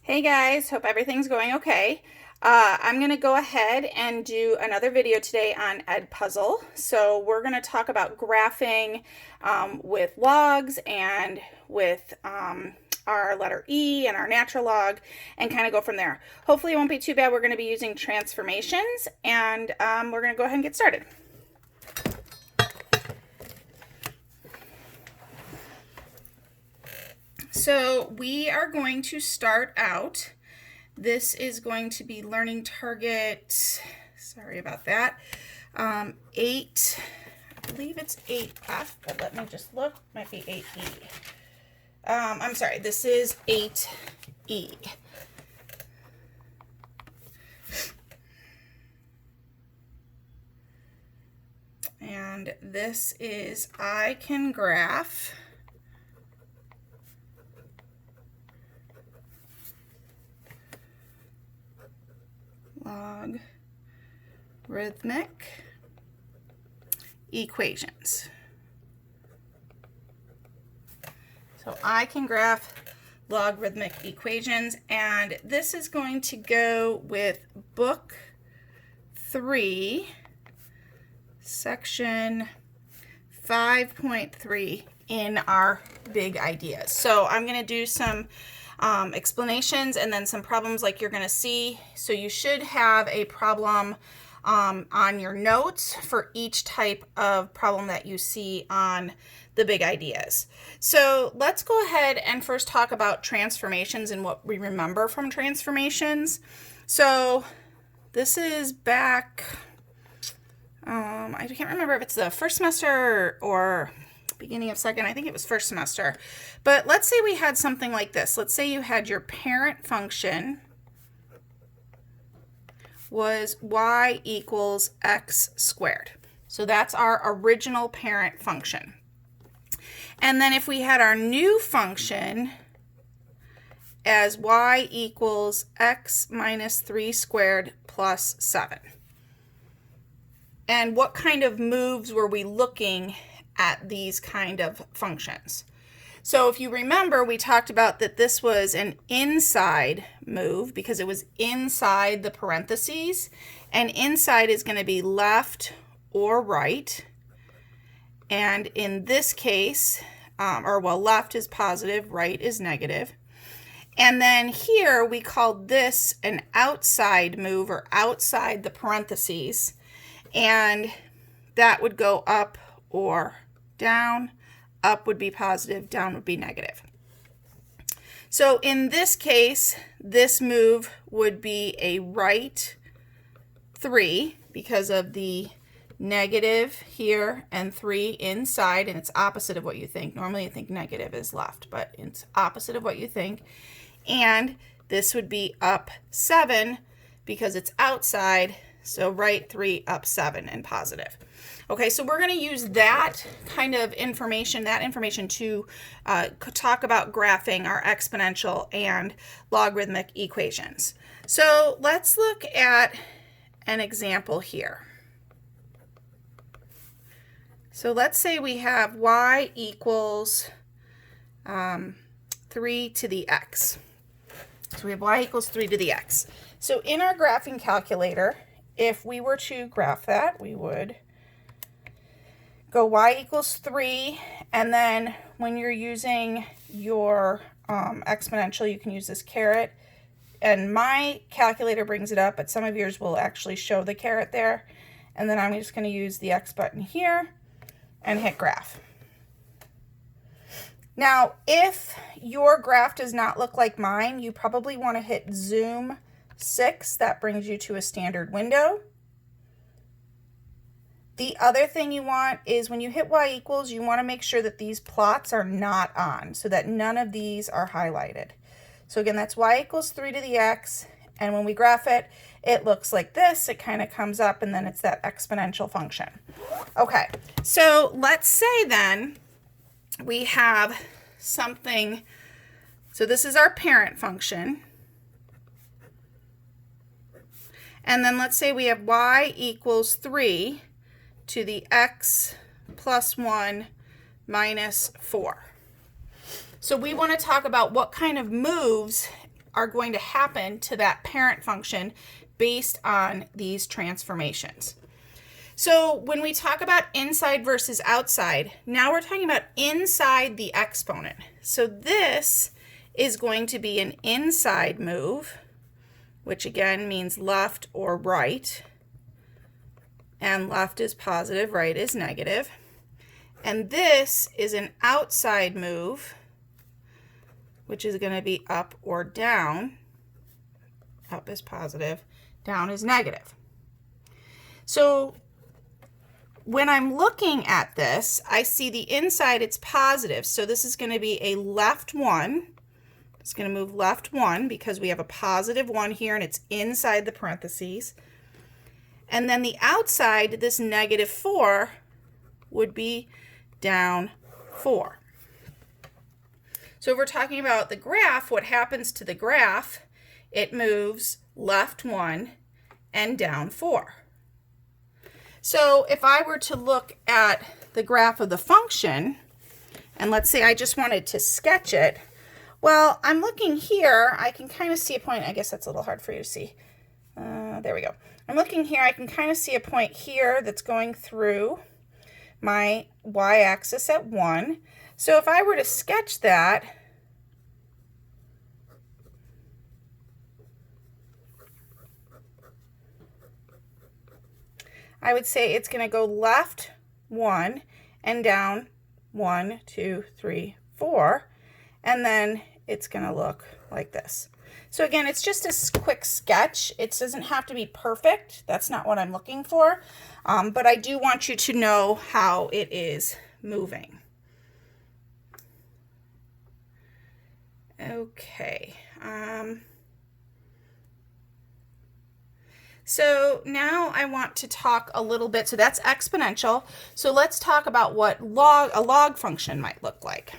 Hey guys, hope everything's going okay. I'm going to go ahead and do another video today on Edpuzzle. So we're going to talk about graphing with logs and with our letter E and our natural log and kind of go from there. Hopefully it won't be too bad. We're going to be using transformations and we're going to go ahead and get started. So we are going to start out. This is going to be learning target, sorry about that, 8, I believe it's 8F, but let me just look, might be 8E. I'm sorry, this is 8E. And this is I can graph logarithmic equations. So I can graph logarithmic equations, and this is going to go with book 3, section 5.3 in our big ideas. So I'm going to do some explanations and then some problems like you're going to see. So you should have a problem on your notes for each type of problem that you see on the big ideas. So let's go ahead and first talk about transformations and what we remember from transformations. So this is back, I can't remember if it's the first semester or beginning of second. I think it was first semester. But let's say we had something like this. Let's say you had your parent function was y equals x squared. So that's our original parent function. And then if we had our new function as y equals x minus 3 squared plus 7. And what kind of moves were we looking at these kind of functions? So if you remember, we talked about that this was an inside move because it was inside the parentheses, and inside is going to be left or right. And in this case, left is positive, right is negative. And then here we called this an outside move or outside the parentheses, and that would go up or down. Up would be positive, down would be negative. So in this case, this move would be a right 3 because of the negative here and 3 inside, and it's opposite of what you think. Normally you think negative is left, but it's opposite of what you think. And this would be up 7 because it's outside, so right 3, up 7, and positive. Okay, so we're going to use that kind of information, to talk about graphing our exponential and logarithmic equations. So let's look at an example here. So let's say we have y equals 3 to the x. So we have y equals 3 to the x. So in our graphing calculator, if we were to graph that, we would go y equals 3, and then when you're using your exponential, you can use this caret. And my calculator brings it up, but some of yours will actually show the caret there. And then I'm just going to use the X button here and hit graph. Now, if your graph does not look like mine, you probably want to hit zoom 6. That brings you to a standard window. The other thing you want is when you hit y equals, you want to make sure that these plots are not on, so that none of these are highlighted. So again, that's y equals 3 to the x, and when we graph it, it looks like this. It kind of comes up, and then it's that exponential function. Okay, so let's say then we have something, so this is our parent function. And then let's say we have y equals 3 to the x plus 1 minus 4. So we want to talk about what kind of moves are going to happen to that parent function based on these transformations. So when we talk about inside versus outside, now we're talking about inside the exponent. So this is going to be an inside move, which again means left or right. And left is positive, right is negative. And this is an outside move, which is going to be up or down. Up is positive, down is negative. So when I'm looking at this, I see the inside, it's positive. So this is going to be a left 1. It's going to move left 1 because we have a positive 1 here and it's inside the parentheses. And then the outside, this negative 4, would be down 4. So if we're talking about the graph, what happens to the graph? It moves left 1 and down 4. So if I were to look at the graph of the function, and let's say I just wanted to sketch it, well, I'm looking here, I can kind of see a point. I guess that's a little hard for you to see. There we go. I'm looking here, I can kind of see a point here that's going through my y-axis at 1. So if I were to sketch that, I would say it's going to go left 1 and down 1, 2, 3, 4, and then it's going to look like this. So again, it's just a quick sketch. It doesn't have to be perfect. That's not what I'm looking for, but I do want you to know how it is moving. Okay. So now I want to talk a little bit, so that's exponential. So let's talk about what a log function might look like.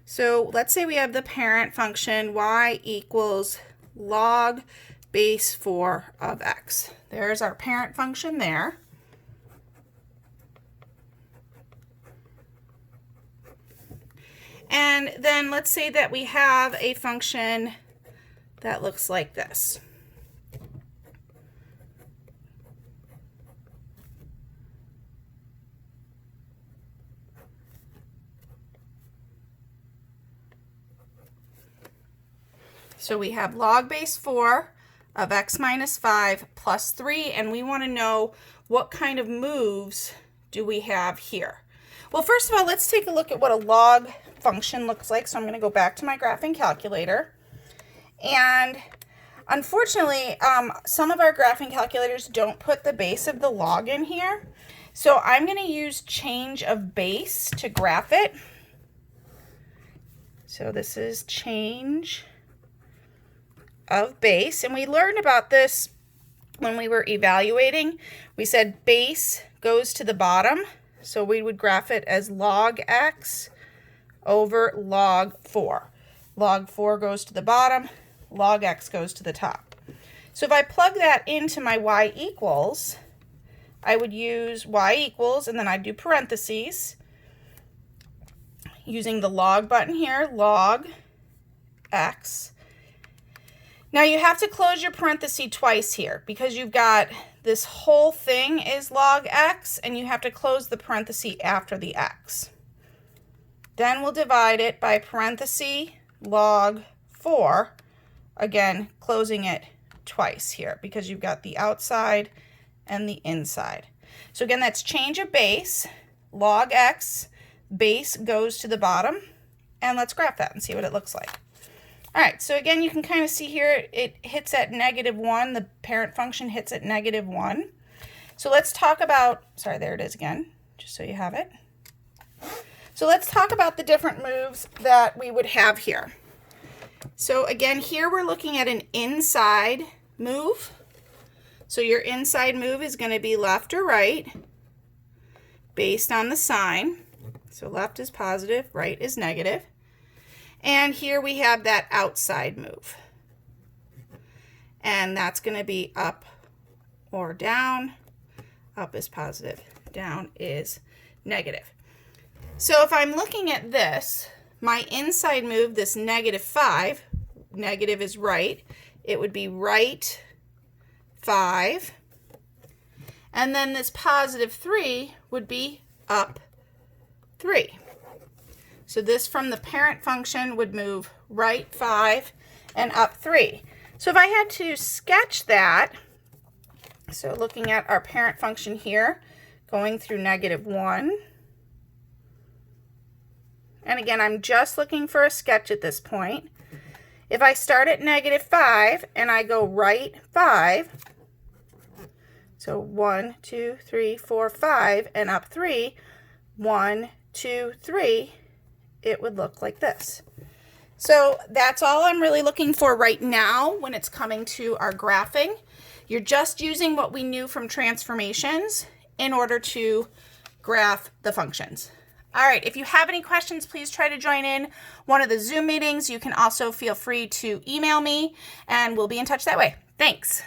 So let's say we have the parent function y equals log base 4 of x. There's our parent function there. And then let's say that we have a function that looks like this. So we have log base 4 of x minus 5 plus 3, and we want to know what kind of moves do we have here. Well, first of all, let's take a look at what a log function looks like. So I'm going to go back to my graphing calculator. And unfortunately, some of our graphing calculators don't put the base of the log in here. So I'm going to use change of base to graph it. So this is change of base, and we learned about this when we were evaluating. We said base goes to the bottom, so we would graph it as log x over log 4. Log 4 goes to the bottom, log x goes to the top. So if I plug that into my y equals, I would use y equals, and then I'd do parentheses using the log button here, log x. Now you have to close your parenthesis twice here because you've got this whole thing is log x, and you have to close the parenthesis after the x. Then we'll divide it by parenthesis log 4, again closing it twice here because you've got the outside and the inside. So again, that's change of base, log x, base goes to the bottom, and let's graph that and see what it looks like. All right, so again, you can kind of see here it hits at -1. The parent function hits at -1. So let's talk about, sorry, there it is again, just so you have it. So let's talk about the different moves that we would have here. So again, here we're looking at an inside move. So your inside move is going to be left or right based on the sign. So left is positive, right is negative. And here we have that outside move. And that's going to be up or down. Up is positive, down is negative. So if I'm looking at this, my inside move, this -5, negative is right, it would be right 5. And then this positive 3 would be up 3. So this from the parent function would move right 5 and up 3. So if I had to sketch that, so looking at our parent function here, going through -1. And again, I'm just looking for a sketch at this point. If I start at -5 and I go right 5, so 1, 2, 3, 4, 5, and up 3, 1, 2, 3, it would look like this. So that's all I'm really looking for right now when it's coming to our graphing. You're just using what we knew from transformations in order to graph the functions. All right, if you have any questions, please try to join in one of the Zoom meetings. You can also feel free to email me, and we'll be in touch that way. Thanks.